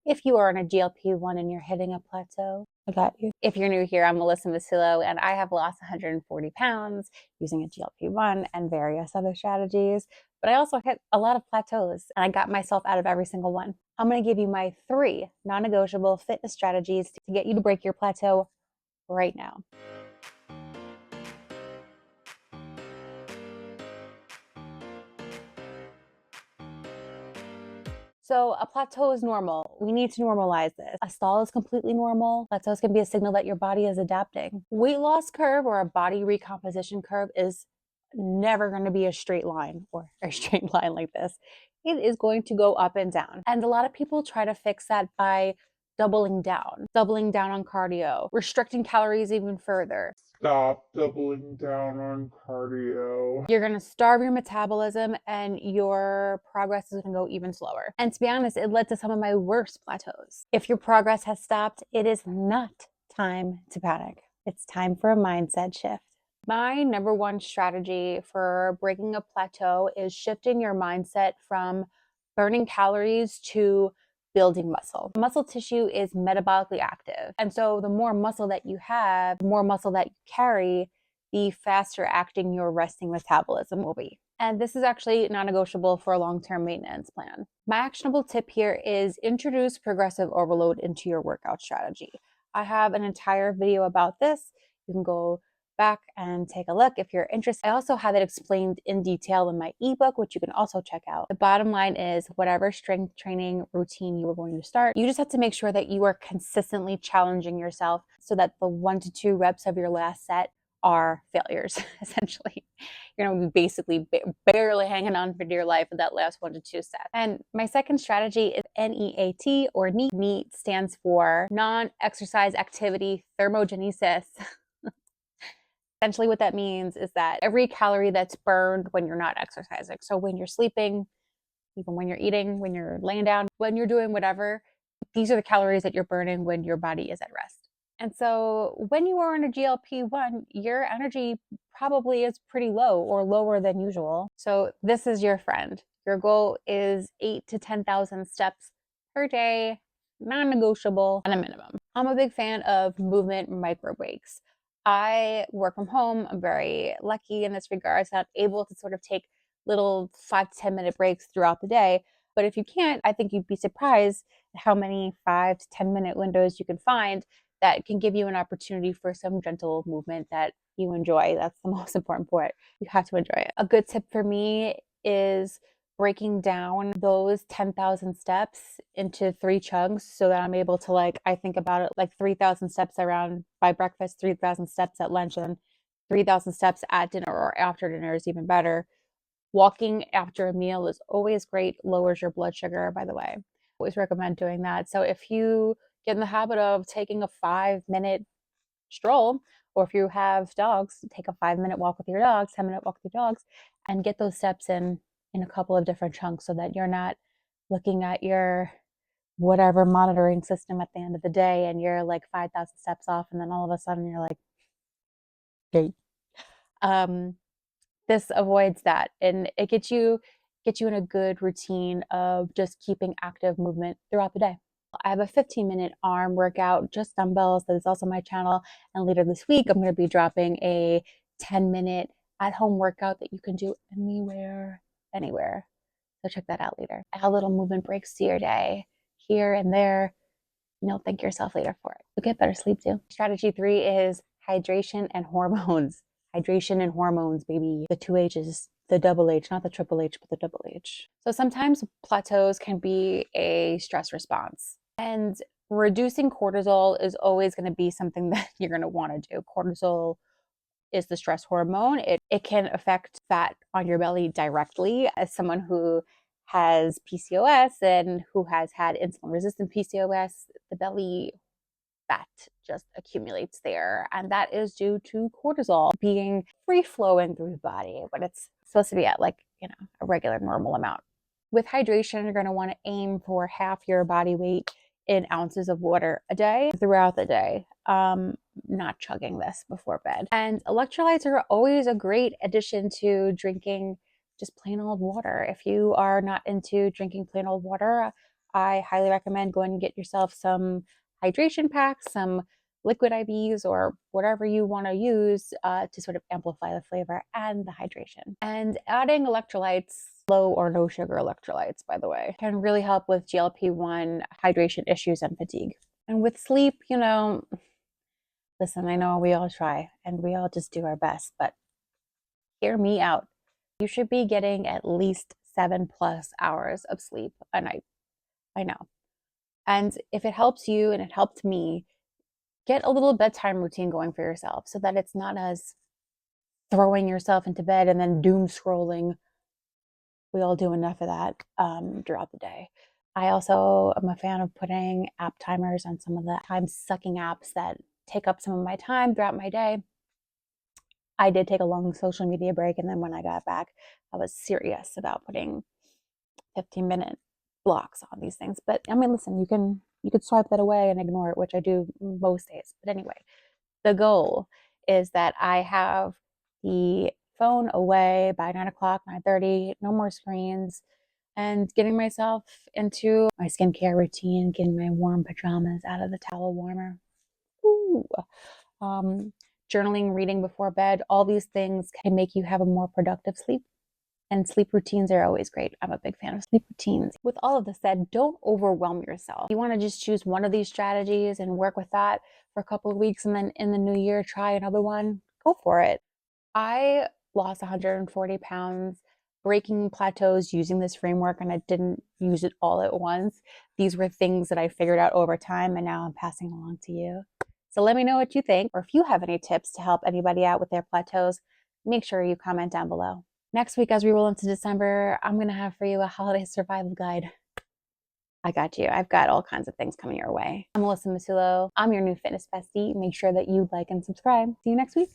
If you are on a GLP-1 and you're hitting a plateau, I got you. If you're new here, I'm Melissa Vasilo, and I have lost 140 pounds using a GLP-1 and various other strategies. But I also hit a lot of plateaus, and I got myself out of every single one. I'm going to give you my 3 non-negotiable fitness strategies to get you to break your plateau right now. So a plateau is normal. We need to normalize this. A stall is completely normal. Plateaus can be a signal that your body is adapting. Weight loss curve or a body recomposition curve is never going to be a straight line or a straight line like this. It is going to go up and down. And a lot of people try to fix that by doubling down on cardio, restricting calories even further. Stop doubling down on cardio. You're going to starve your metabolism and your progress is going to go even slower. And to be honest, it led to some of my worst plateaus. If your progress has stopped, it is not time to panic. It's time for a mindset shift. My number 1 strategy for breaking a plateau is shifting your mindset from burning calories to building muscle. Muscle tissue is metabolically active. And so the more muscle that you have, the more muscle that you carry, the faster acting your resting metabolism will be. And this is actually non-negotiable for a long-term maintenance plan. My actionable tip here is introduce progressive overload into your workout strategy. I have an entire video about this. You can go back and take a look if you're interested. I also have it explained in detail in my ebook, which you can also check out. The bottom line is whatever strength training routine you are going to start, you just have to make sure that you are consistently challenging yourself so that the 1 to 2 reps of your last set are failures, essentially. You're going to be basically barely hanging on for dear life with that last 1 to 2 sets. And my second strategy is NEAT, or NEAT. NEAT stands for non-exercise activity thermogenesis. Essentially what that means is that every calorie that's burned when you're not exercising, so when you're sleeping, even when you're eating, when you're laying down, when you're doing whatever, these are the calories that you're burning when your body is at rest. And so when you are on a GLP-1, your energy probably is pretty low or lower than usual. So this is your friend. Your goal is 8 to 10,000 steps per day, non-negotiable and a minimum. I'm a big fan of movement micro breaks. I work from home. I'm very lucky in this regard. So I'm able to sort of take little 5 to 10 minute breaks throughout the day. But if you can't, I think you'd be surprised at how many 5 to 10 minute windows you can find that can give you an opportunity for some gentle movement that you enjoy. That's the most important part. You have to enjoy it. A good tip for me is breaking down those 10,000 steps into 3 chunks so that I'm able to, I think about it like 3,000 steps around by breakfast, 3,000 steps at lunch, and 3,000 steps at dinner, or after dinner is even better. Walking after a meal is always great, lowers your blood sugar, by the way. Always recommend doing that. So if you get in the habit of taking a 5-minute stroll, or if you have dogs, take a 5-minute walk with your dogs, 10-minute walk with your dogs, and get those steps in a couple of different chunks so that you're not looking at your whatever monitoring system at the end of the day and you're like 5,000 steps off, and then all of a sudden you're like, okay. This avoids that, and it gets you in a good routine of just keeping active movement throughout the day. I have a 15-minute arm workout, just dumbbells, that is also my channel. And later this week, I'm going to be dropping a 10-minute at-home workout that you can do anywhere. So check that out later. Add little movement breaks to your day here and there. Thank yourself later for it. You'll get better sleep too. Strategy 3 is hydration and hormones. Hydration and hormones, baby. The 2 H's, the double H, not the triple H, but the double H. So sometimes plateaus can be a stress response. And reducing cortisol is always going to be something that you're going to want to do. Cortisol is the stress hormone. It can affect fat on your belly directly. As someone who has PCOS and who has had insulin-resistant PCOS, the belly fat just accumulates there. And that is due to cortisol being free-flowing through the body when it's supposed to be at a regular normal amount. With hydration, you're going to want to aim for half your body weight in ounces of water a day throughout the day. Not chugging this before bed. And electrolytes are always a great addition to drinking just plain old water. If you are not into drinking plain old water, I highly recommend going and get yourself some hydration packs, some liquid IVs, or whatever you want to use to sort of amplify the flavor and the hydration. And adding electrolytes, low or no sugar electrolytes, by the way, can really help with GLP-1 hydration issues and fatigue. And with sleep, listen, I know we all try and we all just do our best, but hear me out. You should be getting at least 7+ hours of sleep a night. I know. And if it helps you and it helped me, get a little bedtime routine going for yourself so that it's not as throwing yourself into bed and then doom scrolling. We all do enough of that throughout the day. I also am a fan of putting app timers on some of the time sucking apps that take up some of my time throughout my day. I did take a long social media break, and then when I got back, I was serious about putting 15-minute blocks on these things. But I mean, listen, you could swipe that away and ignore it, which I do most days. But anyway, the goal is that I have the phone away by 9 o'clock, 9:30, no more screens, and getting myself into my skincare routine, getting my warm pajamas out of the towel warmer. Ooh. Journaling, reading before bed, all these things can make you have a more productive sleep. And sleep routines are always great. I'm a big fan of sleep routines. With all of this said, don't overwhelm yourself. You want to just choose one of these strategies and work with that for a couple of weeks, and then in the new year, try another one. Go for it. I lost 140 pounds breaking plateaus using this framework, and I didn't use it all at once. These were things that I figured out over time, and now I'm passing along to you. So let me know what you think, or if you have any tips to help anybody out with their plateaus, make sure you comment down below. Next week, as we roll into December, I'm going to have for you a holiday survival guide. I got you. I've got all kinds of things coming your way. I'm Melissa Masulo. I'm your new fitness bestie. Make sure that you like and subscribe. See you next week.